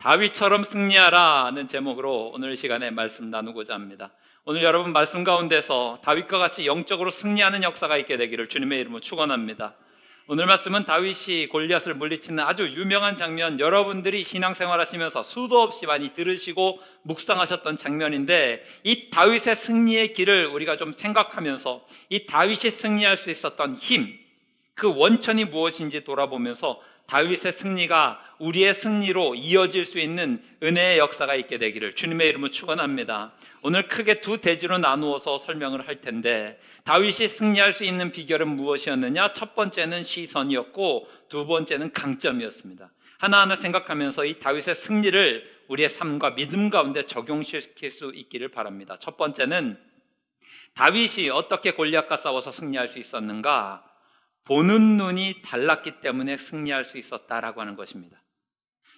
다윗처럼 승리하라는 제목으로 오늘 시간에 말씀 나누고자 합니다. 오늘 여러분 말씀 가운데서 다윗과 같이 영적으로 승리하는 역사가 있게 되기를 주님의 이름으로 축원합니다. 오늘 말씀은 다윗이 골리앗을 물리치는 아주 유명한 장면, 여러분들이 신앙생활 하시면서 수도 없이 많이 들으시고 묵상하셨던 장면인데, 이 다윗의 승리의 길을 우리가 좀 생각하면서 이 다윗이 승리할 수 있었던 힘, 그 원천이 무엇인지 돌아보면서 다윗의 승리가 우리의 승리로 이어질 수 있는 은혜의 역사가 있게 되기를 주님의 이름으로 축원합니다. 오늘 크게 두 대지로 나누어서 설명을 할 텐데, 다윗이 승리할 수 있는 비결은 무엇이었느냐? 첫 번째는 시선이었고 두 번째는 강점이었습니다. 하나하나 생각하면서 이 다윗의 승리를 우리의 삶과 믿음 가운데 적용시킬 수 있기를 바랍니다. 첫 번째는 다윗이 어떻게 골리앗과 싸워서 승리할 수 있었는가? 보는 눈이 달랐기 때문에 승리할 수 있었다라고 하는 것입니다.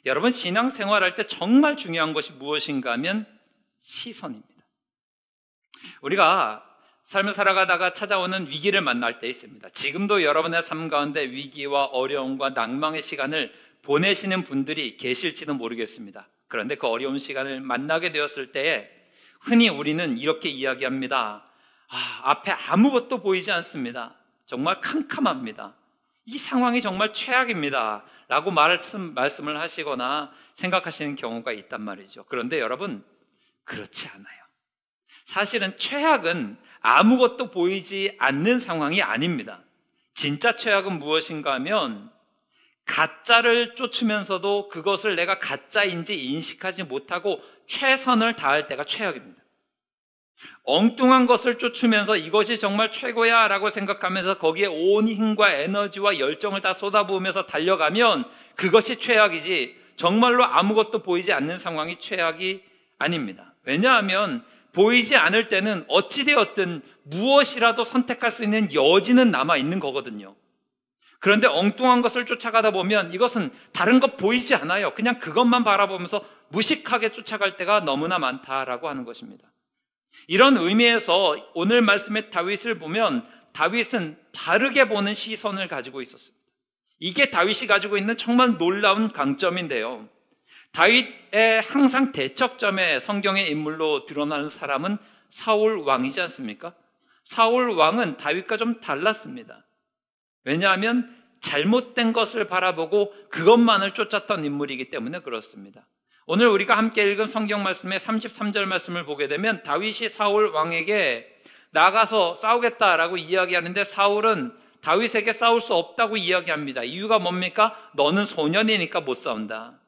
여러분, 신앙생활할 때 정말 중요한 것이 무엇인가 하면 시선입니다. 우리가 삶을 살아가다가 찾아오는 위기를 만날 때 있습니다. 지금도 여러분의 삶 가운데 위기와 어려움과 낭망의 시간을 보내시는 분들이 계실지도 모르겠습니다. 그런데 그 어려운 시간을 만나게 되었을 때에 흔히 우리는 이렇게 이야기합니다. 앞에 아무것도 보이지 않습니다. 정말 캄캄합니다. 이 상황이 정말 최악입니다 라고 말씀을 하시거나 생각하시는 경우가 있단 말이죠. 그런데 여러분, 그렇지 않아요. 사실은 최악은 아무것도 보이지 않는 상황이 아닙니다. 진짜 최악은 무엇인가 하면 가짜를 쫓으면서도 그것을 내가 가짜인지 인식하지 못하고 최선을 다할 때가 최악입니다. 엉뚱한 것을 쫓으면서 이것이 정말 최고야 라고 생각하면서 거기에 온 힘과 에너지와 열정을 다 쏟아부으면서 달려가면 그것이 최악이지, 정말로 아무것도 보이지 않는 상황이 최악이 아닙니다. 왜냐하면 보이지 않을 때는 어찌되었든 무엇이라도 선택할 수 있는 여지는 남아있는 거거든요. 그런데 엉뚱한 것을 쫓아가다 보면 이것은 다른 것 보이지 않아요. 그냥 그것만 바라보면서 무식하게 쫓아갈 때가 너무나 많다라고 하는 것입니다. 이런 의미에서 오늘 말씀의 다윗을 보면 다윗은 바르게 보는 시선을 가지고 있었습니다. 이게 다윗이 가지고 있는 정말 놀라운 강점인데요, 다윗의 항상 대척점에 성경의 인물로 드러나는 사람은 사울 왕이지 않습니까? 사울 왕은 다윗과 좀 달랐습니다. 왜냐하면 잘못된 것을 바라보고 그것만을 쫓았던 인물이기 때문에 그렇습니다. 오늘 우리가 함께 읽은 성경 말씀의 33절 말씀을 보게 되면 다윗이 사울 왕에게 나가서 싸우겠다라고 이야기하는데 사울은 다윗에게 싸울 수 없다고 이야기합니다. 이유가 뭡니까? 너는 소년이니까 못 싸운다.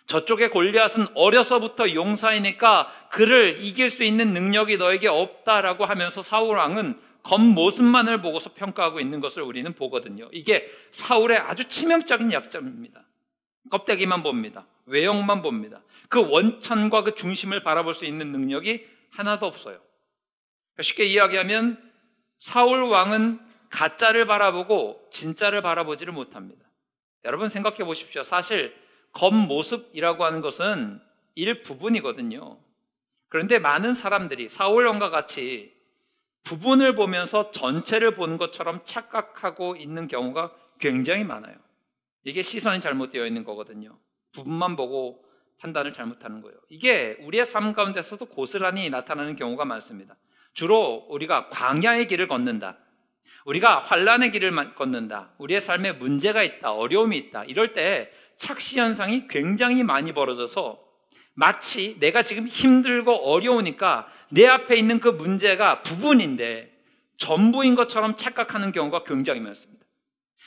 저쪽의 골리앗은 어려서부터 용사이니까 그를 이길 수 있는 능력이 너에게 없다라고 하면서 사울 왕은 겉모습만을 보고서 평가하고 있는 것을 우리는 보거든요. 이게 사울의 아주 치명적인 약점입니다. 껍데기만 봅니다. 외형만 봅니다. 그 원천과 그 중심을 바라볼 수 있는 능력이 하나도 없어요. 쉽게 이야기하면 사울 왕은 가짜를 바라보고 진짜를 바라보지를 못합니다. 여러분 생각해 보십시오. 사실 겉모습이라고 하는 것은 일부분이거든요. 그런데 많은 사람들이 사울 왕과 같이 부분을 보면서 전체를 보는 것처럼 착각하고 있는 경우가 굉장히 많아요. 이게 시선이 잘못되어 있는 거거든요. 부분만 보고 판단을 잘못하는 거예요. 이게 우리의 삶 가운데서도 고스란히 나타나는 경우가 많습니다. 주로 우리가 광야의 길을 걷는다, 우리가 환난의 길을 걷는다, 우리의 삶에 문제가 있다, 어려움이 있다, 이럴 때 착시 현상이 굉장히 많이 벌어져서 마치 내가 지금 힘들고 어려우니까 내 앞에 있는 그 문제가 부분인데 전부인 것처럼 착각하는 경우가 굉장히 많습니다.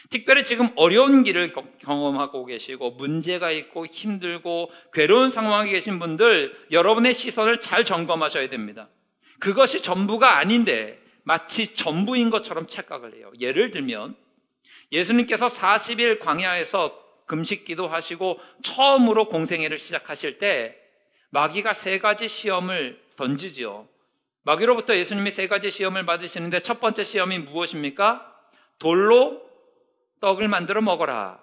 특별히 지금 어려운 길을 경험하고 계시고 문제가 있고 힘들고 괴로운 상황에 계신 분들, 여러분의 시선을 잘 점검하셔야 됩니다. 그것이 전부가 아닌데 마치 전부인 것처럼 착각을 해요. 예를 들면 예수님께서 40일 광야에서 금식 기도하시고 처음으로 공생애를 시작하실 때 마귀가 3가지 시험을 던지지요. 마귀로부터 예수님이 3가지 시험을 받으시는데 첫 번째 시험이 무엇입니까? 돌로 떡을 만들어 먹어라.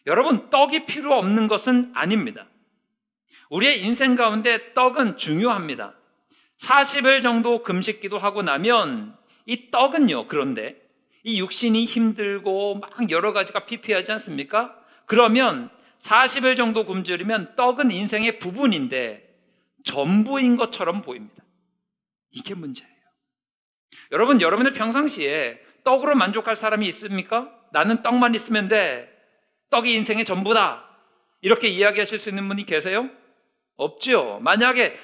여러분, 떡이 필요 없는 것은 아닙니다. 우리의 인생 가운데 떡은 중요합니다. 40일 정도 금식 기도하고 나면 이 떡은요, 그런데 이 육신이 힘들고 막 여러 가지가 피폐하지 않습니까? 그러면 40일 정도 굶주리면 떡은 인생의 부분인데 전부인 것처럼 보입니다. 이게 문제예요. 여러분, 여러분의 평상시에 떡으로 만족할 사람이 있습니까? 나는 떡만 있으면 돼. 떡이 인생의 전부다. 이렇게 이야기하실 수 있는 분이 계세요? 없죠. 만약에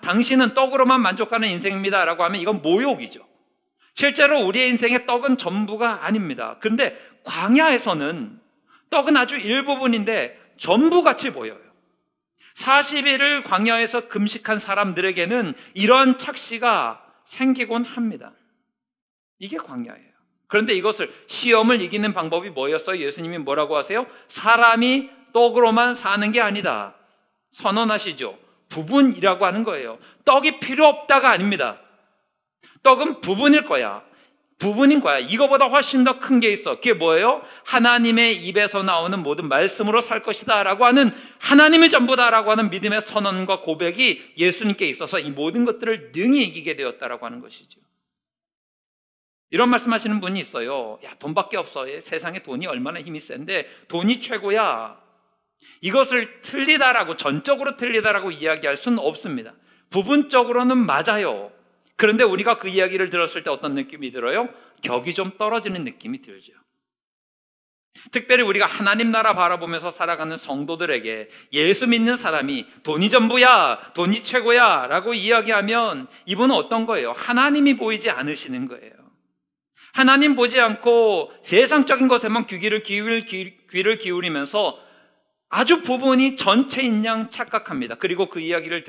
당신은 떡으로만 만족하는 인생입니다 라고 하면 이건 모욕이죠. 실제로 우리의 인생의 떡은 전부가 아닙니다. 그런데 광야에서는 떡은 아주 일부분인데 전부같이 보여요. 40일을 광야에서 금식한 사람들에게는 이런 착시가 생기곤 합니다. 이게 광야예요. 그런데 이것을 시험을 이기는 방법이 뭐였어요? 예수님이 뭐라고 하세요? 사람이 떡으로만 사는 게 아니다. 선언하시죠. 부분이라고 하는 거예요. 떡이 필요 없다가 아닙니다. 떡은 부분일 거야. 부분인 거야. 이거보다 훨씬 더 큰 게 있어. 그게 뭐예요? 하나님의 입에서 나오는 모든 말씀으로 살 것이다 라고 하는, 하나님이 전부다 라고 하는 믿음의 선언과 고백이 예수님께 있어서 이 모든 것들을 능히 이기게 되었다라고 하는 것이죠. 이런 말씀하시는 분이 있어요. 야, 돈밖에 없어. 세상에 돈이 얼마나 힘이 센데 돈이 최고야. 이것을 틀리다라고, 전적으로 틀리다라고 이야기할 수는 없습니다. 부분적으로는 맞아요. 그런데 우리가 그 이야기를 들었을 때 어떤 느낌이 들어요? 격이 좀 떨어지는 느낌이 들죠. 특별히 우리가 하나님 나라 바라보면서 살아가는 성도들에게 예수 믿는 사람이 돈이 전부야, 돈이 최고야 라고 이야기하면 이분은 어떤 거예요? 하나님이 보이지 않으시는 거예요. 하나님 보지 않고 세상적인 것에만 귀를 기울이면서 아주 부분이 전체인 양 착각합니다. 그리고 그 이야기를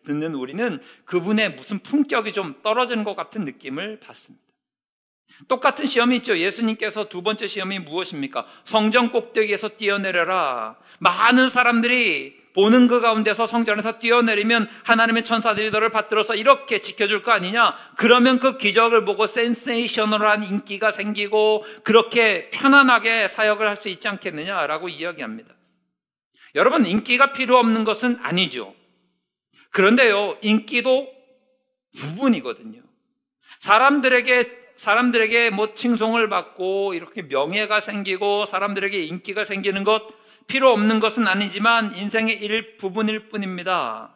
듣는 우리는 그분의 무슨 품격이 좀 떨어지는 것 같은 느낌을 받습니다. 똑같은 시험이 있죠. 예수님께서 두 번째 시험이 무엇입니까? 성전 꼭대기에서 뛰어내려라. 많은 사람들이 보는 그 가운데서 성전에서 뛰어내리면 하나님의 천사들이 너를 받들어서 이렇게 지켜줄 거 아니냐? 그러면 그 기적을 보고 센세이셔널한 인기가 생기고 그렇게 편안하게 사역을 할 수 있지 않겠느냐라고 이야기합니다. 여러분, 인기가 필요 없는 것은 아니죠. 그런데요, 인기도 부분이거든요. 사람들에게 뭐 칭송을 받고 이렇게 명예가 생기고 사람들에게 인기가 생기는 것 필요 없는 것은 아니지만 인생의 일부분일 뿐입니다.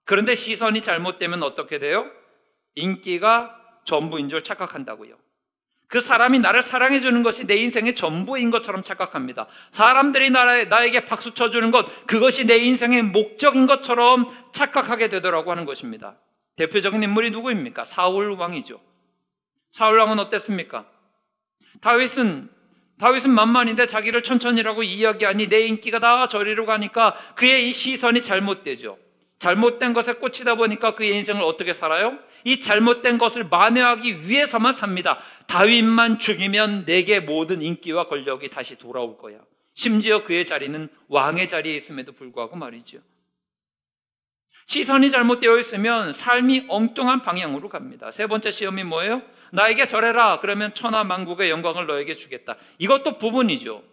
그런데 시선이 잘못되면 어떻게 돼요? 인기가 전부인 줄 착각한다고요. 그 사람이 나를 사랑해 주는 것이 내 인생의 전부인 것처럼 착각합니다. 사람들이 나에게 박수 쳐주는 것, 그것이 내 인생의 목적인 것처럼 착각하게 되더라고 하는 것입니다. 대표적인 인물이 누구입니까? 사울 왕이죠. 사울 왕은 어땠습니까? 다윗은 만만인데 자기를 천천히라고 이야기하니 내 인기가 다 저리로 가니까 그의 이 시선이 잘못되죠. 잘못된 것에 꽂히다 보니까 그의 인생을 어떻게 살아요? 이 잘못된 것을 만회하기 위해서만 삽니다. 다윗만 죽이면 내게 모든 인기와 권력이 다시 돌아올 거야. 심지어 그의 자리는 왕의 자리에 있음에도 불구하고 말이죠. 시선이 잘못되어 있으면 삶이 엉뚱한 방향으로 갑니다. 세 번째 시험이 뭐예요? 나에게 절해라. 그러면 천하 만국의 영광을 너에게 주겠다. 이것도 부분이죠.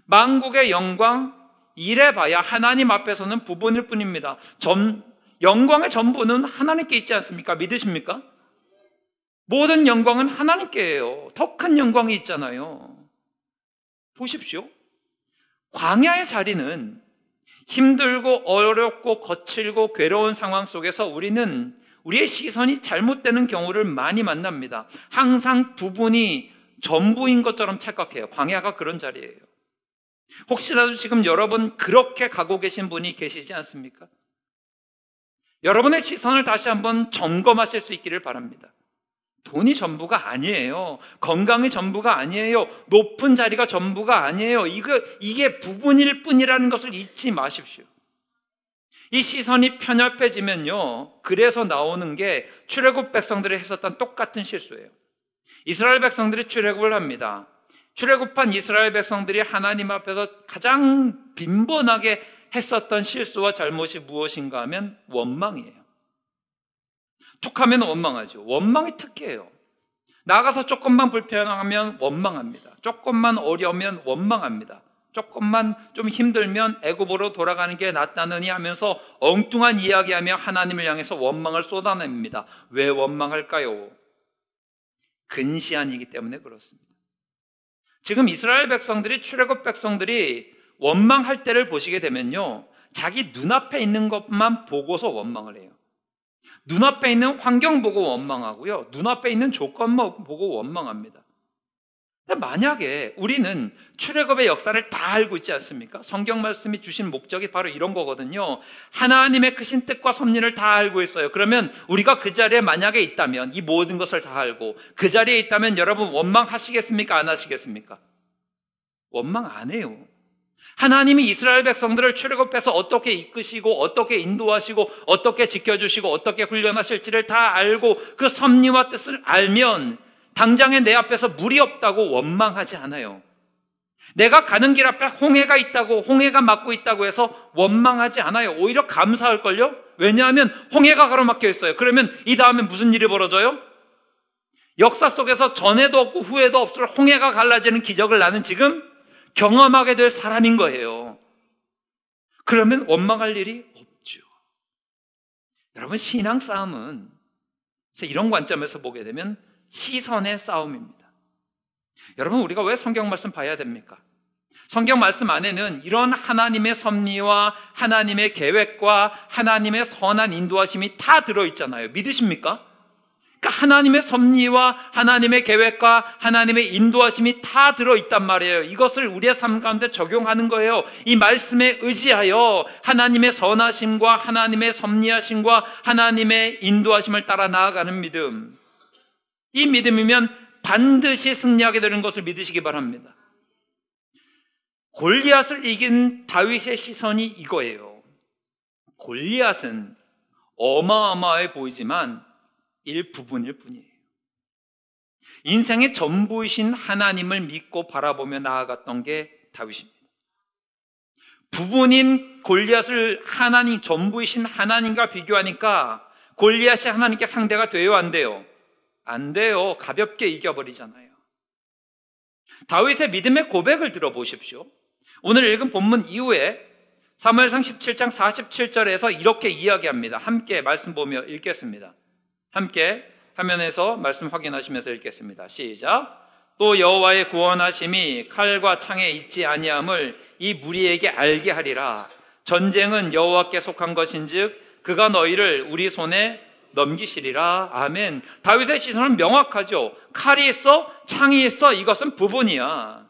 만국의 영광, 이래봐야 하나님 앞에서는 부분일 뿐입니다. 영광의 전부는 하나님께 있지 않습니까? 믿으십니까? 모든 영광은 하나님께예요. 더 큰 영광이 있잖아요. 보십시오. 광야의 자리는 힘들고 어렵고 거칠고 괴로운 상황 속에서 우리의 시선이 잘못되는 경우를 많이 만납니다. 항상 부분이 전부인 것처럼 착각해요. 광야가 그런 자리예요. 혹시라도 지금 여러분 그렇게 가고 계신 분이 계시지 않습니까? 여러분의 시선을 다시 한번 점검하실 수 있기를 바랍니다. 돈이 전부가 아니에요. 건강이 전부가 아니에요. 높은 자리가 전부가 아니에요. 이게 부분일 뿐이라는 것을 잊지 마십시오. 이 시선이 편협해지면요, 그래서 나오는 게 출애굽 백성들이 했었던 똑같은 실수예요. 이스라엘 백성들이 출애굽을 합니다. 출애굽한 이스라엘 백성들이 하나님 앞에서 가장 빈번하게 했었던 실수와 잘못이 무엇인가 하면 원망이에요. 툭하면 원망하죠. 원망이 특기예요. 나가서 조금만 불편하면 원망합니다. 조금만 어려우면 원망합니다. 조금만 좀 힘들면 애굽으로 돌아가는 게 낫다느니 하면서 엉뚱한 이야기하며 하나님을 향해서 원망을 쏟아냅니다. 왜 원망할까요? 근시안이기 때문에 그렇습니다. 지금 이스라엘 백성들이, 출애굽 백성들이 원망할 때를 보시게 되면요, 자기 눈앞에 있는 것만 보고서 원망을 해요. 눈앞에 있는 환경 보고 원망하고요, 눈앞에 있는 조건만 보고 원망합니다. 만약에 우리는 출애굽의 역사를 다 알고 있지 않습니까? 성경 말씀이 주신 목적이 바로 이런 거거든요. 하나님의 크신 뜻과 섭리를 다 알고 있어요. 그러면 우리가 그 자리에 만약에 있다면, 이 모든 것을 다 알고 그 자리에 있다면 여러분 원망하시겠습니까? 안 하시겠습니까? 원망 안 해요. 하나님이 이스라엘 백성들을 출애굽해서 어떻게 이끄시고 어떻게 인도하시고 어떻게 지켜주시고 어떻게 훈련하실지를 다 알고 그 섭리와 뜻을 알면 당장에 내 앞에서 물이 없다고 원망하지 않아요. 내가 가는 길 앞에 홍해가 있다고, 홍해가 막고 있다고 해서 원망하지 않아요. 오히려 감사할걸요? 왜냐하면 홍해가 가로막혀 있어요. 그러면 이 다음에 무슨 일이 벌어져요? 역사 속에서 전에도 없고 후에도 없을 홍해가 갈라지는 기적을 나는 지금 경험하게 될 사람인 거예요. 그러면 원망할 일이 없죠. 여러분, 신앙 싸움은 이런 관점에서 보게 되면 시선의 싸움입니다. 여러분, 우리가 왜 성경 말씀 봐야 됩니까? 성경 말씀 안에는 이런 하나님의 섭리와 하나님의 계획과 하나님의 선한 인도하심이 다 들어있잖아요. 믿으십니까? 그러니까 하나님의 섭리와 하나님의 계획과 하나님의 인도하심이 다 들어있단 말이에요. 이것을 우리의 삶 가운데 적용하는 거예요. 이 말씀에 의지하여 하나님의 선하심과 하나님의 섭리하심과 하나님의 인도하심을 따라 나아가는 믿음, 이 믿음이면 반드시 승리하게 되는 것을 믿으시기 바랍니다. 골리앗을 이긴 다윗의 시선이 이거예요. 골리앗은 어마어마해 보이지만 일부분일 뿐이에요. 인생의 전부이신 하나님을 믿고 바라보며 나아갔던 게 다윗입니다. 부분인 골리앗을 하나님, 전부이신 하나님과 비교하니까 골리앗이 하나님께 상대가 돼요, 안 돼요? 안 돼요. 가볍게 이겨버리잖아요. 다윗의 믿음의 고백을 들어보십시오. 오늘 읽은 본문 이후에 사무엘상 17장 47절에서 이렇게 이야기합니다. 함께 말씀 보며 읽겠습니다. 함께 화면에서 말씀 확인하시면서 읽겠습니다. 시작. 또 여호와의 구원하심이 칼과 창에 있지 아니함을 이 무리에게 알게 하리라. 전쟁은 여호와께 속한 것인즉 그가 너희를 우리 손에 넘기시리라. 아멘. 다윗의 시선은 명확하죠. 칼이 있어, 창이 있어, 이것은 부분이야.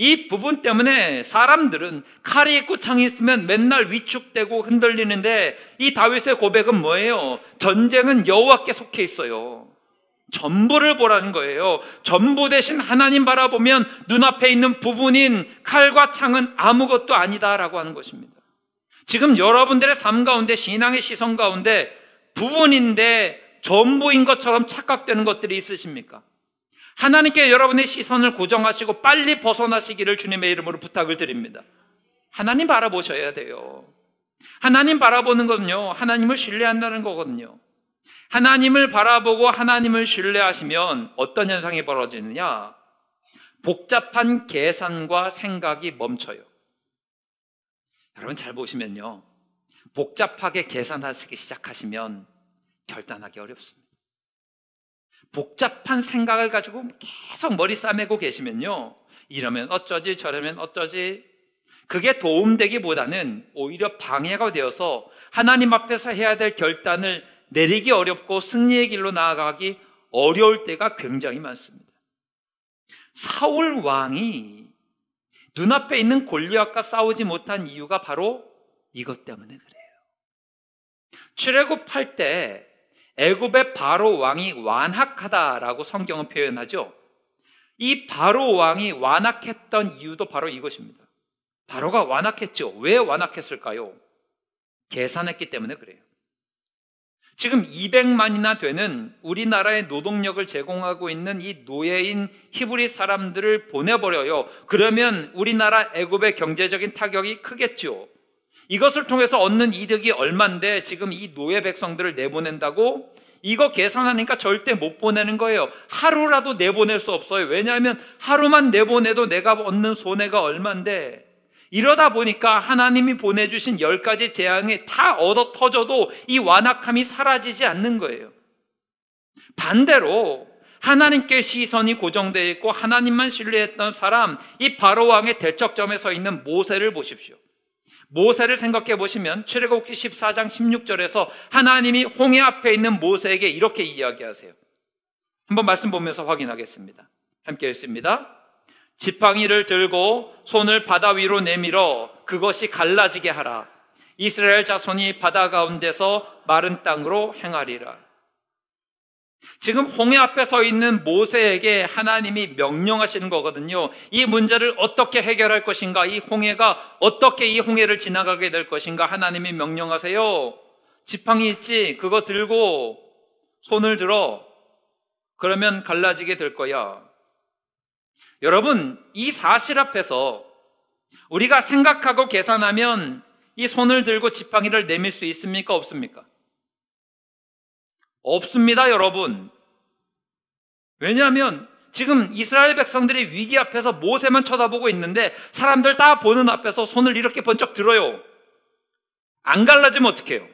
이 부분 때문에 사람들은 칼이 있고 창이 있으면 맨날 위축되고 흔들리는데, 이 다윗의 고백은 뭐예요? 전쟁은 여호와께 속해 있어요. 전부를 보라는 거예요. 전부 대신 하나님 바라보면 눈앞에 있는 부분인 칼과 창은 아무것도 아니다라고 하는 것입니다. 지금 여러분들의 삶 가운데, 신앙의 시선 가운데 부분인데 전부인 것처럼 착각되는 것들이 있으십니까? 하나님께 여러분의 시선을 고정하시고 빨리 벗어나시기를 주님의 이름으로 부탁을 드립니다. 하나님 바라보셔야 돼요. 하나님 바라보는 거는요, 하나님을 신뢰한다는 거거든요. 하나님을 바라보고 하나님을 신뢰하시면 어떤 현상이 벌어지느냐? 복잡한 계산과 생각이 멈춰요. 여러분 잘 보시면요, 복잡하게 계산하시기 시작하시면 결단하기 어렵습니다. 복잡한 생각을 가지고 계속 머리 싸매고 계시면요, 이러면 어쩌지 저러면 어쩌지, 그게 도움되기보다는 오히려 방해가 되어서 하나님 앞에서 해야 될 결단을 내리기 어렵고 승리의 길로 나아가기 어려울 때가 굉장히 많습니다. 사울 왕이 눈앞에 있는 골리앗과 싸우지 못한 이유가 바로 이것 때문에 그래요. 출애굽할 때 애굽의 바로 왕이 완악하다라고 성경은 표현하죠. 이 바로 왕이 완악했던 이유도 바로 이것입니다. 바로가 완악했죠. 왜 완악했을까요? 계산했기 때문에 그래요. 지금 200만이나 되는 우리나라의 노동력을 제공하고 있는 이 노예인 히브리 사람들을 보내버려요. 그러면 우리나라 애굽의 경제적인 타격이 크겠죠. 이것을 통해서 얻는 이득이 얼만데 지금 이 노예 백성들을 내보낸다고? 이거 계산하니까 절대 못 보내는 거예요. 하루라도 내보낼 수 없어요. 왜냐하면 하루만 내보내도 내가 얻는 손해가 얼만데, 이러다 보니까 하나님이 보내주신 10가지 재앙이 다 얻어 터져도 이 완악함이 사라지지 않는 거예요. 반대로 하나님께 시선이 고정되어 있고 하나님만 신뢰했던 사람, 이 바로 왕의 대척점에 서 있는 모세를 보십시오. 모세를 생각해 보시면 출애굽기 14장 16절에서 하나님이 홍해 앞에 있는 모세에게 이렇게 이야기하세요. 한번 말씀 보면서 확인하겠습니다. 함께 읽습니다. 지팡이를 들고 손을 바다 위로 내밀어 그것이 갈라지게 하라. 이스라엘 자손이 바다 가운데서 마른 땅으로 행하리라. 지금 홍해 앞에 서 있는 모세에게 하나님이 명령하시는 거거든요. 이 문제를 어떻게 해결할 것인가, 이 홍해가 어떻게 이 홍해를 지나가게 될 것인가 하나님이 명령하세요. 지팡이 있지? 그거 들고 손을 들어. 그러면 갈라지게 될 거야. 여러분, 이 사실 앞에서 우리가 생각하고 계산하면 이 손을 들고 지팡이를 내밀 수 있습니까? 없습니까? 없습니다, 여러분. 왜냐하면 지금 이스라엘 백성들이 위기 앞에서 모세만 쳐다보고 있는데 사람들 다 보는 앞에서 손을 이렇게 번쩍 들어요. 안 갈라지면 어떡해요?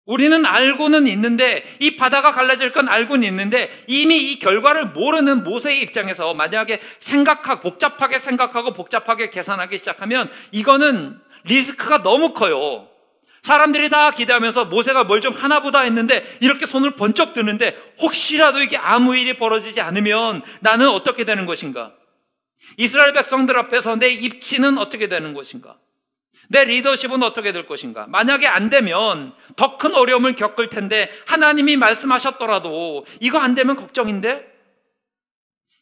우리는 알고는 있는데, 이 바다가 갈라질 건 알고는 있는데 이미 이 결과를 모르는 모세의 입장에서 만약에 복잡하게 생각하고 복잡하게 계산하기 시작하면 이거는 리스크가 너무 커요. 사람들이 다 기대하면서 모세가 뭘 좀 하나보다 했는데 이렇게 손을 번쩍 드는데 혹시라도 이게 아무 일이 벌어지지 않으면 나는 어떻게 되는 것인가? 이스라엘 백성들 앞에서 내 입지는 어떻게 되는 것인가? 내 리더십은 어떻게 될 것인가? 만약에 안 되면 더 큰 어려움을 겪을 텐데 하나님이 말씀하셨더라도 이거 안 되면 걱정인데?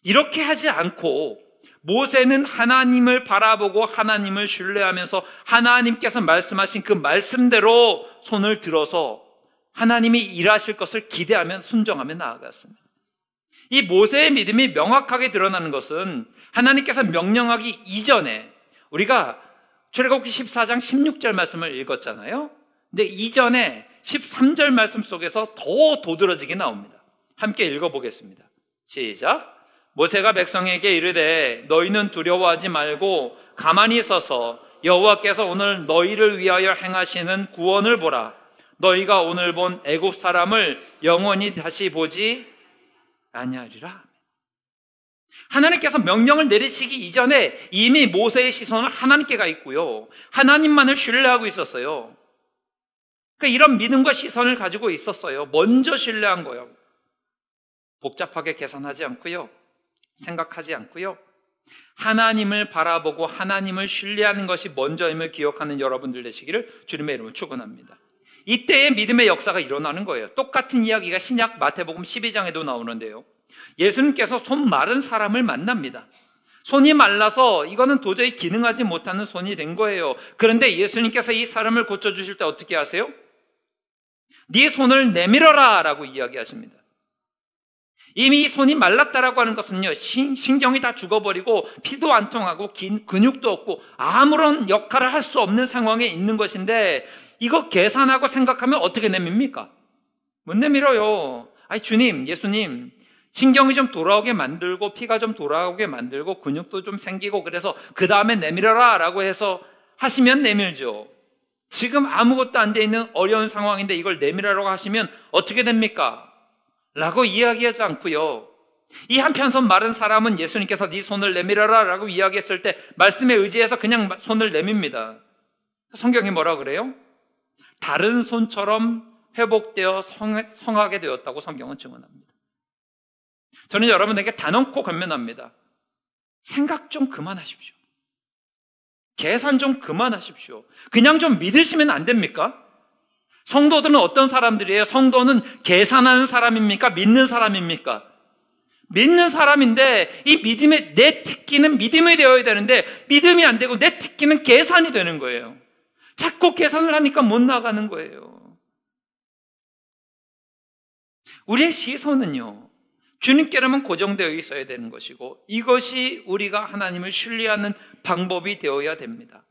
이렇게 하지 않고 모세는 하나님을 바라보고 하나님을 신뢰하면서 하나님께서 말씀하신 그 말씀대로 손을 들어서 하나님이 일하실 것을 기대하며 순종하며 나아갔습니다. 이 모세의 믿음이 명확하게 드러나는 것은 하나님께서 명령하기 이전에, 우리가 출애굽기 14장 16절 말씀을 읽었잖아요. 근데 이전에 13절 말씀 속에서 더 도드러지게 나옵니다. 함께 읽어보겠습니다. 시작. 모세가 백성에게 이르되 너희는 두려워하지 말고 가만히 서서 여호와께서 오늘 너희를 위하여 행하시는 구원을 보라. 너희가 오늘 본 애굽 사람을 영원히 다시 보지 아니하리라. 하나님께서 명령을 내리시기 이전에 이미 모세의 시선은 하나님께 가 있고요, 하나님만을 신뢰하고 있었어요. 그러니까 이런 믿음과 시선을 가지고 있었어요. 먼저 신뢰한 거예요. 복잡하게 계산하지 않고요, 생각하지 않고요, 하나님을 바라보고 하나님을 신뢰하는 것이 먼저임을 기억하는 여러분들 되시기를 주님의 이름으로 축원합니다. 이때의 믿음의 역사가 일어나는 거예요. 똑같은 이야기가 신약 마태복음 12장에도 나오는데요, 예수님께서 손 마른 사람을 만납니다. 손이 말라서 이거는 도저히 기능하지 못하는 손이 된 거예요. 그런데 예수님께서 이 사람을 고쳐주실 때 어떻게 하세요? 네 손을 내밀어라 라고 이야기하십니다. 이미 이 손이 말랐다라고 하는 것은요, 신경이 다 죽어버리고 피도 안 통하고 근육도 없고 아무런 역할을 할 수 없는 상황에 있는 것인데, 이거 계산하고 생각하면 어떻게 내밉니까? 못 내밀어요. 아니 주님, 예수님, 신경이 좀 돌아오게 만들고 피가 좀 돌아오게 만들고 근육도 좀 생기고 그래서 그 다음에 내밀어라 라고 해서 하시면 내밀죠. 지금 아무것도 안 돼 있는 어려운 상황인데 이걸 내밀으라고 하시면 어떻게 됩니까? 라고 이야기하지 않고요, 이 한편 손 마른 사람은 예수님께서 네 손을 내밀어라 라고 이야기했을 때 말씀에 의지해서 그냥 손을 내밉니다. 성경이 뭐라 그래요? 다른 손처럼 회복되어 성하게 되었다고 성경은 증언합니다. 저는 여러분에게 단언코 권면합니다. 생각 좀 그만하십시오. 계산 좀 그만하십시오. 그냥 좀 믿으시면 안 됩니까? 성도들은 어떤 사람들이에요? 성도는 계산하는 사람입니까? 믿는 사람입니까? 믿는 사람인데 이 믿음의 내 특기는 믿음이 되어야 되는데 믿음이 안 되고 내 특기는 계산이 되는 거예요. 자꾸 계산을 하니까 못 나가는 거예요. 우리의 시선은요, 주님께로만 고정되어 있어야 되는 것이고 이것이 우리가 하나님을 신뢰하는 방법이 되어야 됩니다.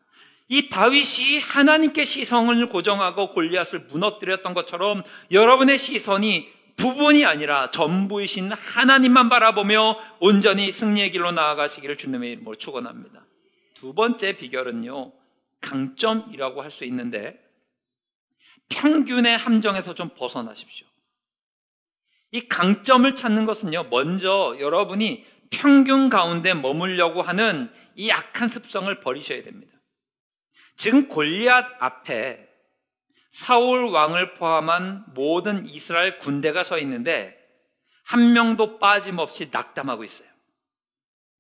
이 다윗이 하나님께 시선을 고정하고 골리앗을 무너뜨렸던 것처럼 여러분의 시선이 부분이 아니라 전부이신 하나님만 바라보며 온전히 승리의 길로 나아가시기를 주님의 이름으로 축원합니다. 두 번째 비결은요, 강점이라고 할 수 있는데 평균의 함정에서 좀 벗어나십시오. 이 강점을 찾는 것은요, 먼저 여러분이 평균 가운데 머물려고 하는 이 악한 습성을 버리셔야 됩니다. 지금 골리앗 앞에 사울 왕을 포함한 모든 이스라엘 군대가 서 있는데 한 명도 빠짐없이 낙담하고 있어요.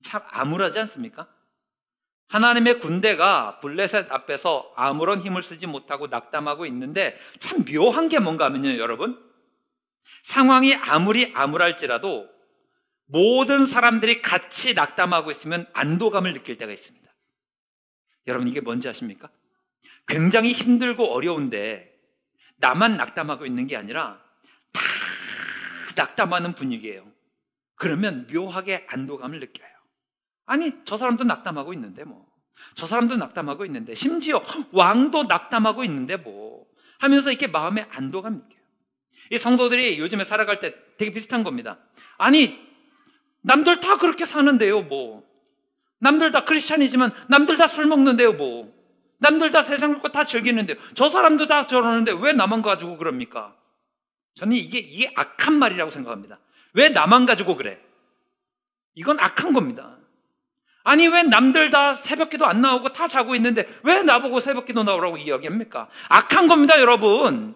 참 암울하지 않습니까? 하나님의 군대가 블레셋 앞에서 아무런 힘을 쓰지 못하고 낙담하고 있는데 참 묘한 게 뭔가 하면요, 여러분, 상황이 아무리 암울할지라도 모든 사람들이 같이 낙담하고 있으면 안도감을 느낄 때가 있습니다. 여러분, 이게 뭔지 아십니까? 굉장히 힘들고 어려운데 나만 낙담하고 있는 게 아니라 다 낙담하는 분위기예요. 그러면 묘하게 안도감을 느껴요. 아니, 저 사람도 낙담하고 있는데 저 사람도 낙담하고 있는데, 심지어 왕도 낙담하고 있는데 하면서 이렇게 마음에 안도감 느껴요. 이 성도들이 요즘에 살아갈 때 되게 비슷한 겁니다. 아니, 남들 다 그렇게 사는데요, 남들 다 크리스찬이지만 남들 다 술 먹는데요, 남들 다 세상 거 다 즐기는데요, 저 사람도 다 저러는데 왜 나만 가지고 그럽니까? 저는 이게 악한 말이라고 생각합니다. 왜 나만 가지고 그래? 이건 악한 겁니다. 아니, 왜 남들 다 새벽기도 안 나오고 다 자고 있는데 왜 나보고 새벽기도 나오라고 이야기합니까? 악한 겁니다, 여러분.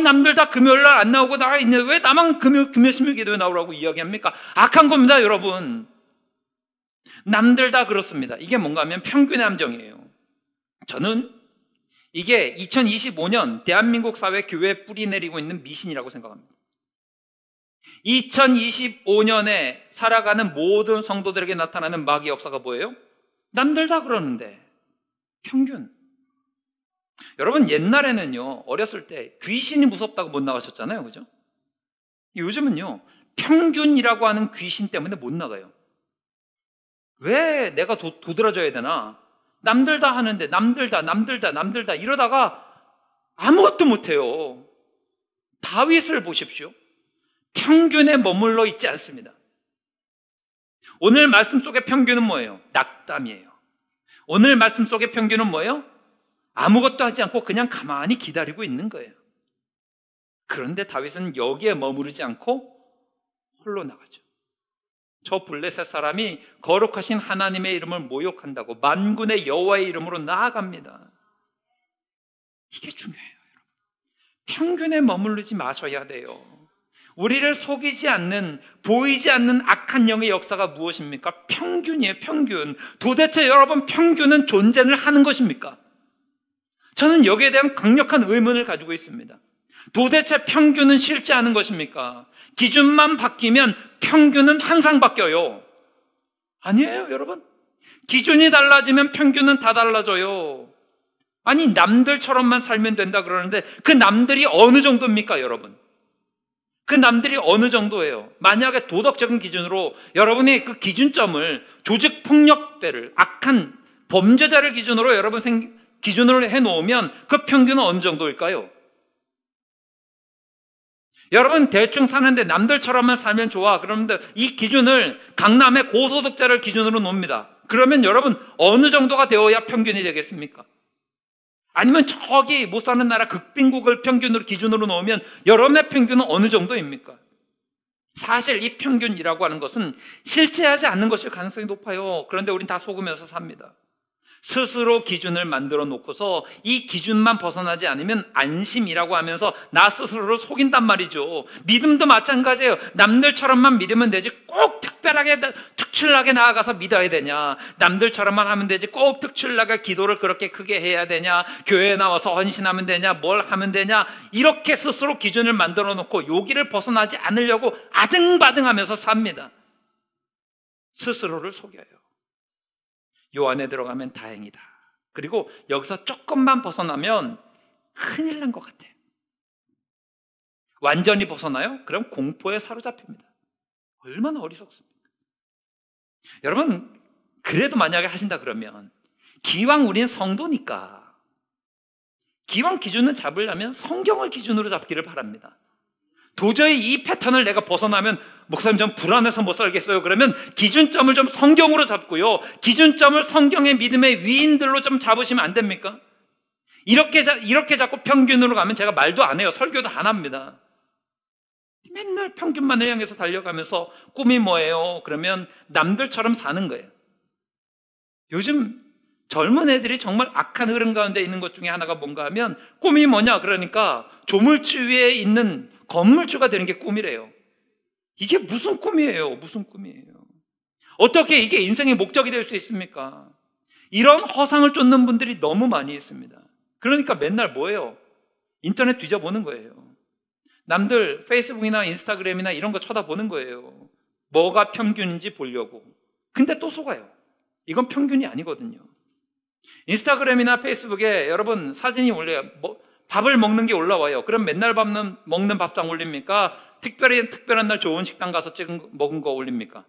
남들 다 금요일날 안 나오고 나가 있는데 왜 나만 금요 신명기도에 나오라고 이야기합니까? 악한 겁니다, 여러분. 남들 다 그렇습니다. 이게 뭔가 하면 평균의 함정이에요. 저는 이게 2025년 대한민국 사회 교회에 뿌리 내리고 있는 미신이라고 생각합니다. 2025년에 살아가는 모든 성도들에게 나타나는 마귀 역사가 뭐예요? 남들 다 그러는데 평균. 여러분, 옛날에는요, 어렸을 때 귀신이 무섭다고 못 나가셨잖아요, 그죠? 요즘은요, 평균이라고 하는 귀신 때문에 못 나가요. 왜 내가 도드라져야 되나? 남들 다 하는데 남들 다 이러다가 아무것도 못해요. 다윗을 보십시오. 평균에 머물러 있지 않습니다. 오늘 말씀 속의 평균은 뭐예요? 낙담이에요. 오늘 말씀 속의 평균은 뭐예요? 아무것도 하지 않고 그냥 가만히 기다리고 있는 거예요. 그런데 다윗은 여기에 머무르지 않고 홀로 나가죠. 저 블레셋 사람이 거룩하신 하나님의 이름을 모욕한다고 만군의 여호와의 이름으로 나아갑니다. 이게 중요해요, 여러분. 평균에 머무르지 마셔야 돼요. 우리를 속이지 않는, 보이지 않는 악한 영의 역사가 무엇입니까? 평균이에요, 평균. 도대체 여러분, 평균은 존재를 하는 것입니까? 저는 여기에 대한 강력한 의문을 가지고 있습니다. 도대체 평균은 실제하는 것입니까? 기준만 바뀌면 평균은 항상 바뀌어요. 아니에요, 여러분. 기준이 달라지면 평균은 다 달라져요. 아니, 남들처럼만 살면 된다 그러는데 그 남들이 어느 정도입니까, 여러분? 그 남들이 어느 정도예요? 만약에 도덕적인 기준으로 여러분이 그 기준점을 조직폭력배를, 악한 범죄자를 기준으로 여러분 기준으로 해놓으면 그 평균은 어느 정도일까요? 여러분, 대충 사는데 남들처럼만 살면 좋아. 그런데 이 기준을 강남의 고소득자를 기준으로 놓습니다. 그러면 여러분, 어느 정도가 되어야 평균이 되겠습니까? 아니면 저기 못 사는 나라 극빈국을 평균으로 기준으로 놓으면 여러분의 평균은 어느 정도입니까? 사실 이 평균이라고 하는 것은 실제하지 않는 것일 가능성이 높아요. 그런데 우린 다 속으면서 삽니다. 스스로 기준을 만들어 놓고서 이 기준만 벗어나지 않으면 안심이라고 하면서 나 스스로를 속인단 말이죠. 믿음도 마찬가지예요. 남들처럼만 믿으면 되지 꼭 특별하게 특출나게 나아가서 믿어야 되냐? 남들처럼만 하면 되지 꼭 특출나게 기도를 그렇게 크게 해야 되냐? 교회에 나와서 헌신하면 되냐? 뭘 하면 되냐? 이렇게 스스로 기준을 만들어 놓고 여기를 벗어나지 않으려고 아등바등하면서 삽니다. 스스로를 속여요. 요 안에 들어가면 다행이다. 그리고 여기서 조금만 벗어나면 큰일 난 것 같아요. 완전히 벗어나요? 그럼 공포에 사로잡힙니다. 얼마나 어리석습니까? 여러분, 그래도 만약에 하신다 그러면 기왕 우리는 성도니까 기왕 기준을 잡으려면 성경을 기준으로 잡기를 바랍니다. 도저히 이 패턴을 내가 벗어나면 목사님 좀 불안해서 못 살겠어요. 그러면 기준점을 좀 성경으로 잡고요, 기준점을 성경의 믿음의 위인들로 좀 잡으시면 안 됩니까? 이렇게 자꾸 평균으로 가면 제가 말도 안 해요. 설교도 안 합니다. 맨날 평균만을 향해서 달려가면서 꿈이 뭐예요? 그러면 남들처럼 사는 거예요. 요즘 젊은 애들이 정말 악한 흐름 가운데 있는 것 중에 하나가 뭔가 하면 꿈이 뭐냐? 그러니까 조물주 위에 있는 건물주가 되는 게 꿈이래요. 이게 무슨 꿈이에요? 무슨 꿈이에요? 어떻게 이게 인생의 목적이 될 수 있습니까? 이런 허상을 쫓는 분들이 너무 많이 있습니다. 그러니까 맨날 뭐예요? 인터넷 뒤져보는 거예요. 남들 페이스북이나 인스타그램이나 이런 거 쳐다보는 거예요. 뭐가 평균인지 보려고. 근데 또 속아요. 이건 평균이 아니거든요. 인스타그램이나 페이스북에 여러분 사진이 올려요. 밥을 먹는 게 올라와요. 그럼 맨날 먹는 밥상 올립니까? 특별한 날 좋은 식당 가서 먹은 거 올립니까?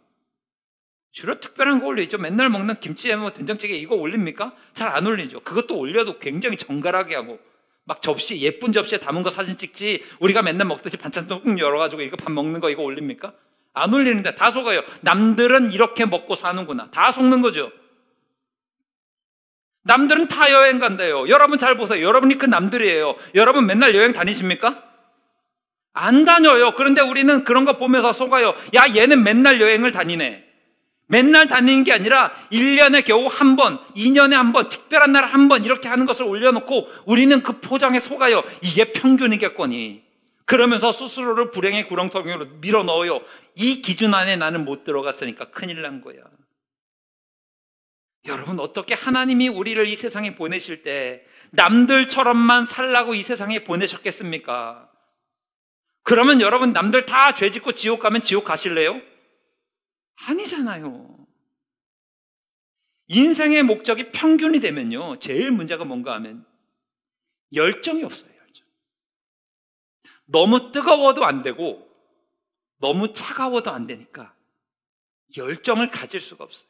주로 특별한 거 올리죠. 맨날 먹는 김치에 된장찌개 이거 올립니까? 잘 안 올리죠. 그것도 올려도 굉장히 정갈하게 하고 막 예쁜 접시에 담은 거 사진 찍지 우리가 맨날 먹듯이 반찬 뚝 열어가지고 이거 밥 먹는 거 이거 올립니까? 안 올리는데 다 속아요. 남들은 이렇게 먹고 사는구나. 다 속는 거죠. 남들은 다 여행 간대요. 여러분 잘 보세요. 여러분이 그 남들이에요. 여러분 맨날 여행 다니십니까? 안 다녀요. 그런데 우리는 그런 거 보면서 속아요. 야, 얘는 맨날 여행을 다니네. 맨날 다니는 게 아니라 1년에 겨우 한 번, 2년에 한 번, 특별한 날 한 번 이렇게 하는 것을 올려놓고 우리는 그 포장에 속아요. 이게 평균이겠거니. 그러면서 스스로를 불행의 구렁텅이로 밀어넣어요. 이 기준 안에 나는 못 들어갔으니까 큰일 난 거야. 여러분, 어떻게 하나님이 우리를 이 세상에 보내실 때 남들처럼만 살라고 이 세상에 보내셨겠습니까? 그러면 여러분 남들 다 죄 짓고 지옥 가면 지옥 가실래요? 아니잖아요. 인생의 목적이 평균이 되면요, 제일 문제가 뭔가 하면 열정이 없어요. 열정. 너무 뜨거워도 안 되고 너무 차가워도 안 되니까 열정을 가질 수가 없어요.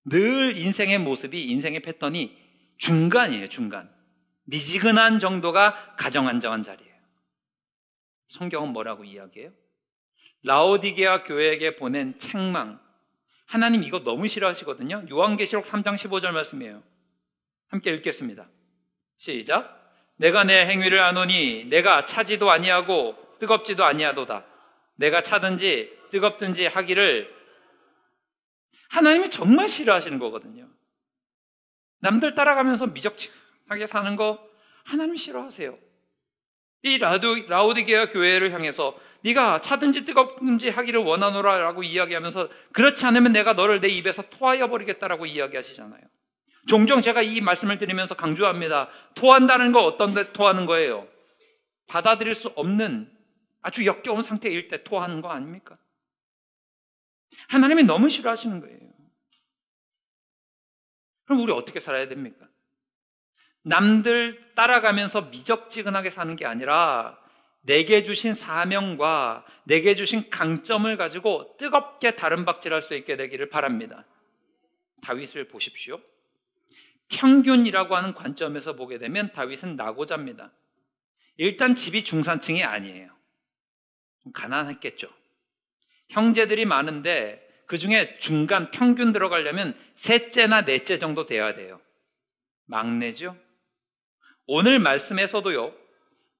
늘 인생의 모습이, 인생의 패턴이 중간이에요. 중간. 미지근한 정도가 가정안정한 자리예요. 성경은 뭐라고 이야기해요? 라오디게아 교회에게 보낸 책망. 하나님 이거 너무 싫어하시거든요. 요한계시록 3장 15절 말씀이에요. 함께 읽겠습니다. 시작. 내가 내 행위를 아노니 내가 차지도 아니하고 뜨겁지도 아니하도다. 내가 차든지 뜨겁든지 하기를. 하나님이 정말 싫어하시는 거거든요. 남들 따라가면서 미적지근하게 사는 거 하나님 싫어하세요. 이 라오디게아 교회를 향해서 네가 차든지 뜨겁든지 하기를 원하노라 라고 이야기하면서 그렇지 않으면 내가 너를 내 입에서 토하여 버리겠다라고 이야기하시잖아요. 종종 제가 이 말씀을 드리면서 강조합니다. 토한다는 거 어떤 데 토하는 거예요? 받아들일 수 없는 아주 역겨운 상태일 때 토하는 거 아닙니까? 하나님이 너무 싫어하시는 거예요. 그럼 우리 어떻게 살아야 됩니까? 남들 따라가면서 미적지근하게 사는 게 아니라 내게 주신 사명과 내게 주신 강점을 가지고 뜨겁게 다름박질할 수 있게 되기를 바랍니다. 다윗을 보십시오. 평균이라고 하는 관점에서 보게 되면 다윗은 낙오자입니다. 일단 집이 중산층이 아니에요. 좀 가난했겠죠. 형제들이 많은데 그중에 중간 평균 들어가려면 셋째나 넷째 정도 돼야 돼요. 막내죠. 오늘 말씀에서도요,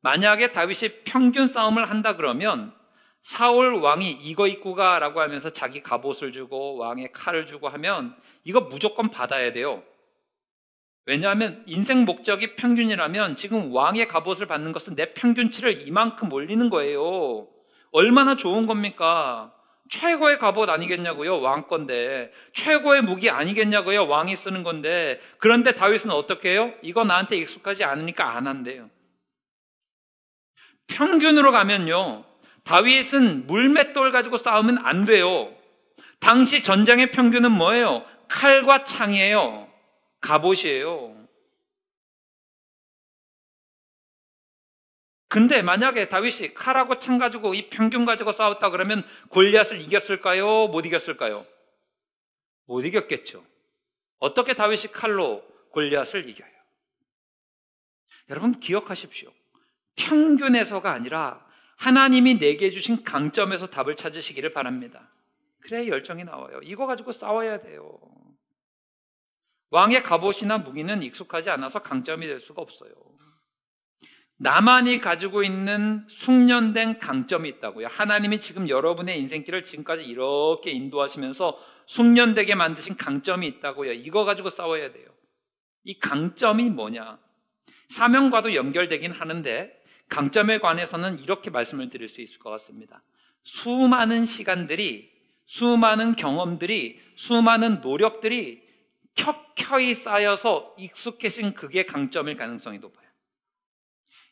만약에 다윗이 평균 싸움을 한다 그러면 사울 왕이 이거 입고 가라고 하면서 자기 갑옷을 주고 왕의 칼을 주고 하면 이거 무조건 받아야 돼요. 왜냐하면 인생 목적이 평균이라면 지금 왕의 갑옷을 받는 것은 내 평균치를 이만큼 올리는 거예요. 얼마나 좋은 겁니까? 최고의 갑옷 아니겠냐고요? 왕 건데. 최고의 무기 아니겠냐고요? 왕이 쓰는 건데. 그런데 다윗은 어떻게 해요? 이거 나한테 익숙하지 않으니까 안 한대요. 평균으로 가면요, 다윗은 물맷돌 가지고 싸우면 안 돼요. 당시 전쟁의 평균은 뭐예요? 칼과 창이에요. 갑옷이에요. 근데 만약에 다윗이 칼하고 창 가지고 이 평균 가지고 싸웠다 그러면 골리앗을 이겼을까요? 못 이겼을까요? 못 이겼겠죠. 어떻게 다윗이 칼로 골리앗을 이겨요? 여러분 기억하십시오. 평균에서가 아니라 하나님이 내게 주신 강점에서 답을 찾으시기를 바랍니다. 그래야 열정이 나와요. 이거 가지고 싸워야 돼요. 왕의 갑옷이나 무기는 익숙하지 않아서 강점이 될 수가 없어요. 나만이 가지고 있는 숙련된 강점이 있다고요. 하나님이 지금 여러분의 인생길을 지금까지 이렇게 인도하시면서 숙련되게 만드신 강점이 있다고요. 이거 가지고 싸워야 돼요. 이 강점이 뭐냐? 사명과도 연결되긴 하는데 강점에 관해서는 이렇게 말씀을 드릴 수 있을 것 같습니다. 수많은 시간들이, 수많은 경험들이, 수많은 노력들이 켜켜이 쌓여서 익숙해진 그게 강점일 가능성이 높아요.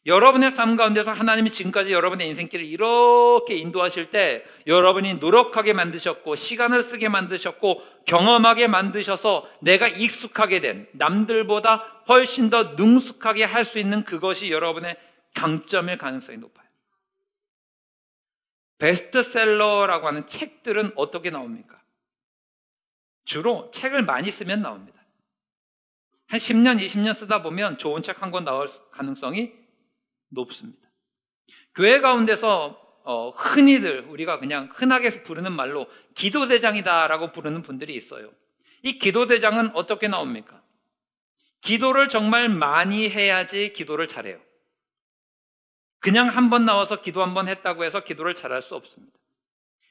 여러분의 삶 가운데서 하나님이 지금까지 여러분의 인생길을 이렇게 인도하실 때 여러분이 노력하게 만드셨고 시간을 쓰게 만드셨고 경험하게 만드셔서 내가 익숙하게 된, 남들보다 훨씬 더 능숙하게 할 수 있는 그것이 여러분의 강점일 가능성이 높아요. 베스트셀러라고 하는 책들은 어떻게 나옵니까? 주로 책을 많이 쓰면 나옵니다. 한 10년, 20년 쓰다 보면 좋은 책 한 권 나올 가능성이 높습니다. 교회 가운데서 흔히들 우리가 그냥 흔하게 부르는 말로 기도대장이다라고 부르는 분들이 있어요. 이 기도대장은 어떻게 나옵니까? 기도를 정말 많이 해야지 기도를 잘해요. 그냥 한 번 나와서 기도 한 번 했다고 해서 기도를 잘할 수 없습니다.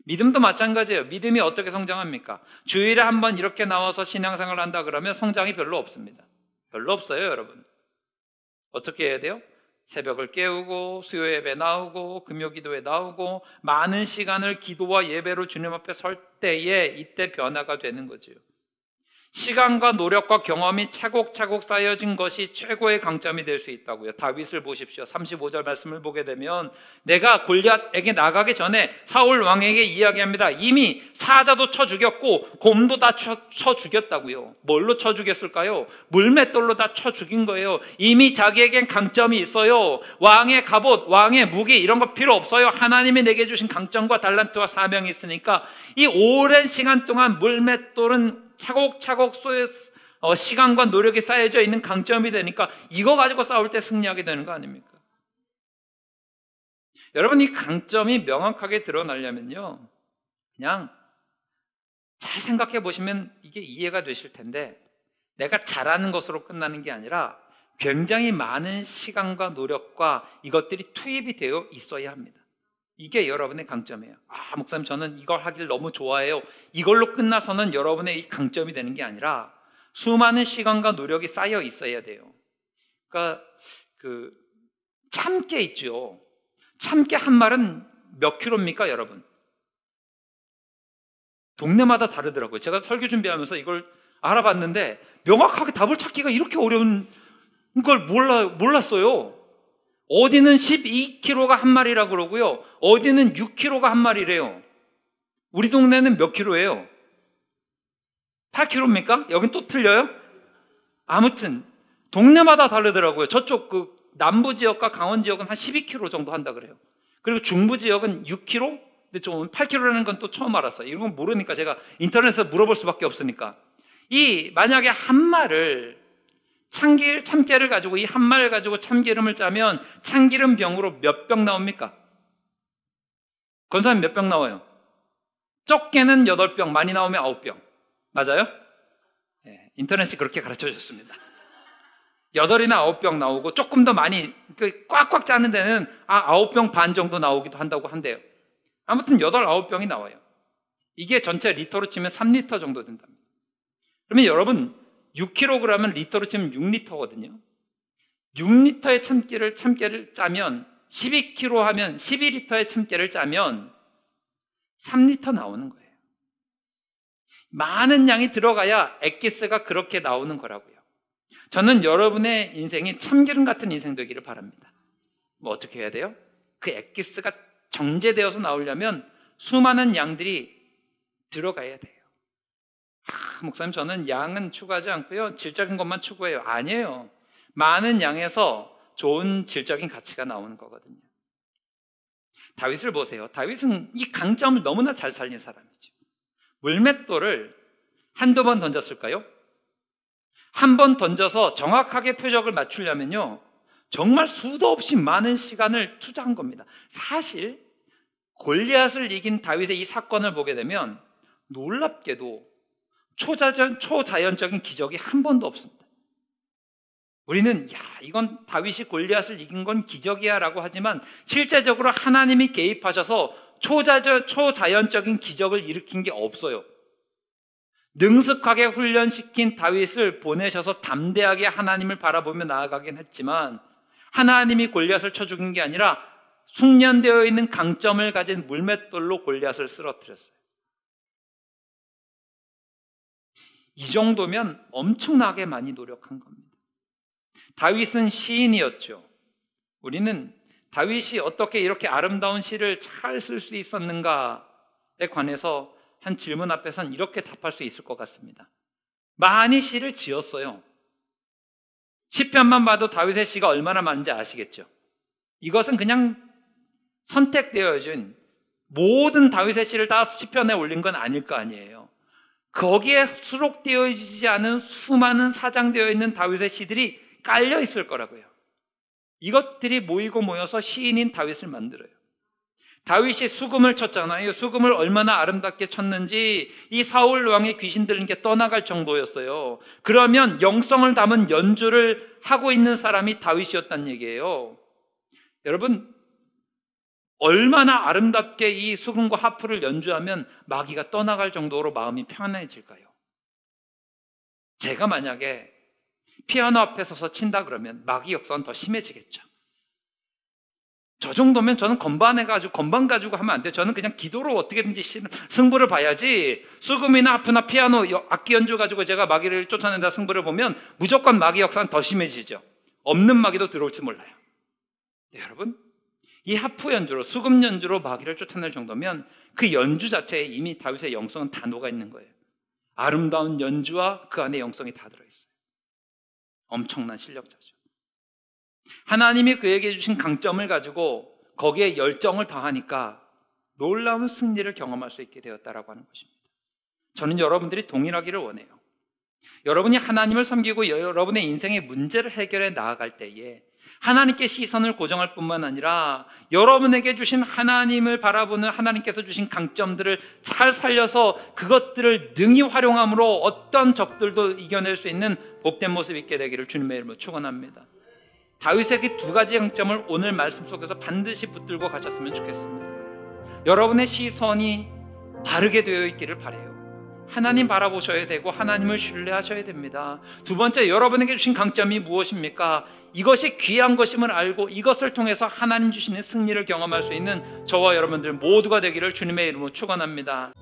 믿음도 마찬가지예요. 믿음이 어떻게 성장합니까? 주일에 한 번 이렇게 나와서 신앙생활을 한다 그러면 성장이 별로 없습니다. 별로 없어요, 여러분. 어떻게 해야 돼요? 새벽을 깨우고 수요 예배 나오고 금요 기도에 나오고 많은 시간을 기도와 예배로 주님 앞에 설 때에 이때 변화가 되는 거죠. 시간과 노력과 경험이 차곡차곡 쌓여진 것이 최고의 강점이 될 수 있다고요. 다윗을 보십시오. 35절 말씀을 보게 되면 내가 골리앗에게 나가기 전에 사울 왕에게 이야기합니다. 이미 사자도 쳐 죽였고 곰도 다 쳐 죽였다고요. 뭘로 쳐 죽였을까요? 물맷돌로 다 쳐 죽인 거예요. 이미 자기에겐 강점이 있어요. 왕의 갑옷, 왕의 무기 이런 거 필요 없어요. 하나님이 내게 주신 강점과 달란트와 사명이 있으니까 이 오랜 시간 동안 물맷돌은 차곡차곡 시간과 노력이 쌓여져 있는 강점이 되니까 이거 가지고 싸울 때 승리하게 되는 거 아닙니까? 여러분, 이 강점이 명확하게 드러나려면요 그냥 잘 생각해 보시면 이게 이해가 되실 텐데 내가 잘하는 것으로 끝나는 게 아니라 굉장히 많은 시간과 노력과 이것들이 투입이 되어 있어야 합니다. 이게 여러분의 강점이에요. 목사님 저는 이걸 하길 너무 좋아해요. 이걸로 끝나서는 여러분의 이 강점이 되는 게 아니라 수많은 시간과 노력이 쌓여 있어야 돼요. 그러니까 참깨 있죠. 참깨 한 말은 몇 킬로입니까, 여러분? 동네마다 다르더라고요. 제가 설교 준비하면서 이걸 알아봤는데 명확하게 답을 찾기가 이렇게 어려운 걸 몰랐어요. 어디는 12kg가 한 마리라고 그러고요. 어디는 6kg가 한 마리래요. 우리 동네는 몇 킬로예요? 8kg입니까? 여긴 또 틀려요? 아무튼 동네마다 다르더라고요. 저쪽 남부 지역과 강원 지역은 한 12kg 정도 한다 그래요. 그리고 중부 지역은 6kg? 근데 좀 8kg라는 건 또 처음 알았어요. 이런 건 모르니까 제가 인터넷에서 물어볼 수밖에 없으니까. 만약에 한 말을 참깨를 가지고 이 한 말을 가지고 참기름을 짜면 참기름 병으로 몇 병 나옵니까? 권사님 몇 병 나와요? 적게는 8병, 많이 나오면 9병. 맞아요? 네, 인터넷이 그렇게 가르쳐 줬습니다. 8이나 9병 나오고 조금 더 많이 꽉꽉 짜는 데는 9병 반 정도 나오기도 한다고 한대요. 아무튼 8, 9병이 나와요. 이게 전체 리터로 치면 3리터 정도 된답니다. 그러면 여러분 6kg은 리터로 치면 6리터거든요. 6리터의 참깨를 짜면 12kg 하면 12리터의 참깨를 짜면 3리터 나오는 거예요. 많은 양이 들어가야 엑기스가 그렇게 나오는 거라고요. 저는 여러분의 인생이 참기름 같은 인생 되기를 바랍니다. 어떻게 해야 돼요? 그 엑기스가 정제되어서 나오려면 수많은 양들이 들어가야 돼요. 목사님 저는 양은 추구하지 않고요 질적인 것만 추구해요. 아니에요. 많은 양에서 좋은 질적인 가치가 나오는 거거든요. 다윗을 보세요. 다윗은 이 강점을 너무나 잘 살린 사람이죠. 물맷돌을 한두 번 던졌을까요? 한 번 던져서 정확하게 표적을 맞추려면요 정말 수도 없이 많은 시간을 투자한 겁니다. 사실 골리앗을 이긴 다윗의 이 사건을 보게 되면 놀랍게도 초자연적인 기적이 한 번도 없습니다. 우리는 이건 다윗이 골리앗을 이긴 건 기적이야 라고 하지만 실제적으로 하나님이 개입하셔서 초자연적인 기적을 일으킨 게 없어요. 능숙하게 훈련시킨 다윗을 보내셔서 담대하게 하나님을 바라보며 나아가긴 했지만 하나님이 골리앗을 쳐 죽인 게 아니라 숙련되어 있는 강점을 가진 물맷돌로 골리앗을 쓰러뜨렸어요. 이 정도면 엄청나게 많이 노력한 겁니다. 다윗은 시인이었죠. 우리는 다윗이 어떻게 이렇게 아름다운 시를 잘 쓸 수 있었는가에 관해서 한 질문 앞에선 이렇게 답할 수 있을 것 같습니다. 많이 시를 지었어요. 시편만 봐도 다윗의 시가 얼마나 많은지 아시겠죠? 이것은 그냥 선택되어진 모든 다윗의 시를 다 시편에 올린 건 아닐 거 아니에요. 거기에 수록되어 있지 않은 수많은 사장되어 있는 다윗의 시들이 깔려 있을 거라고요. 이것들이 모이고 모여서 시인인 다윗을 만들어요. 다윗이 수금을 쳤잖아요. 수금을 얼마나 아름답게 쳤는지 이 사울 왕의 귀신 들린 게 떠나갈 정도였어요. 그러면 영성을 담은 연주를 하고 있는 사람이 다윗이었다는 얘기예요. 여러분, 얼마나 아름답게 이 수금과 하프를 연주하면 마귀가 떠나갈 정도로 마음이 편안해질까요? 제가 만약에 피아노 앞에 서서 친다 그러면 마귀 역사는 더 심해지겠죠. 저 정도면 저는 건반 가지고 하면 안 돼요. 저는 그냥 기도로 어떻게든지 승부를 봐야지, 수금이나 하프나 피아노 악기 연주 가지고 제가 마귀를 쫓아낸다 승부를 보면 무조건 마귀 역사는 더 심해지죠. 없는 마귀도 들어올지 몰라요. 네, 여러분, 이 하프 연주로, 수금 연주로 마귀를 쫓아낼 정도면 그 연주 자체에 이미 다윗의 영성은 다 녹아 있는 거예요. 아름다운 연주와 그 안에 영성이 다 들어있어요. 엄청난 실력자죠. 하나님이 그에게 주신 강점을 가지고 거기에 열정을 더하니까 놀라운 승리를 경험할 수 있게 되었다라고 하는 것입니다. 저는 여러분들이 동일하기를 원해요. 여러분이 하나님을 섬기고 여러분의 인생의 문제를 해결해 나아갈 때에 하나님께 시선을 고정할 뿐만 아니라 여러분에게 주신 하나님을 바라보는 하나님께서 주신 강점들을 잘 살려서 그것들을 능히 활용함으로 어떤 적들도 이겨낼 수 있는 복된 모습이 있게 되기를 주님의 이름으로 축원합니다. 다윗의 그 두 가지 강점을 오늘 말씀 속에서 반드시 붙들고 가셨으면 좋겠습니다. 여러분의 시선이 바르게 되어 있기를 바라요. 하나님 바라보셔야 되고 하나님을 신뢰하셔야 됩니다. 두 번째, 여러분에게 주신 강점이 무엇입니까? 이것이 귀한 것임을 알고 이것을 통해서 하나님 주시는 승리를 경험할 수 있는 저와 여러분들 모두가 되기를 주님의 이름으로 축원합니다.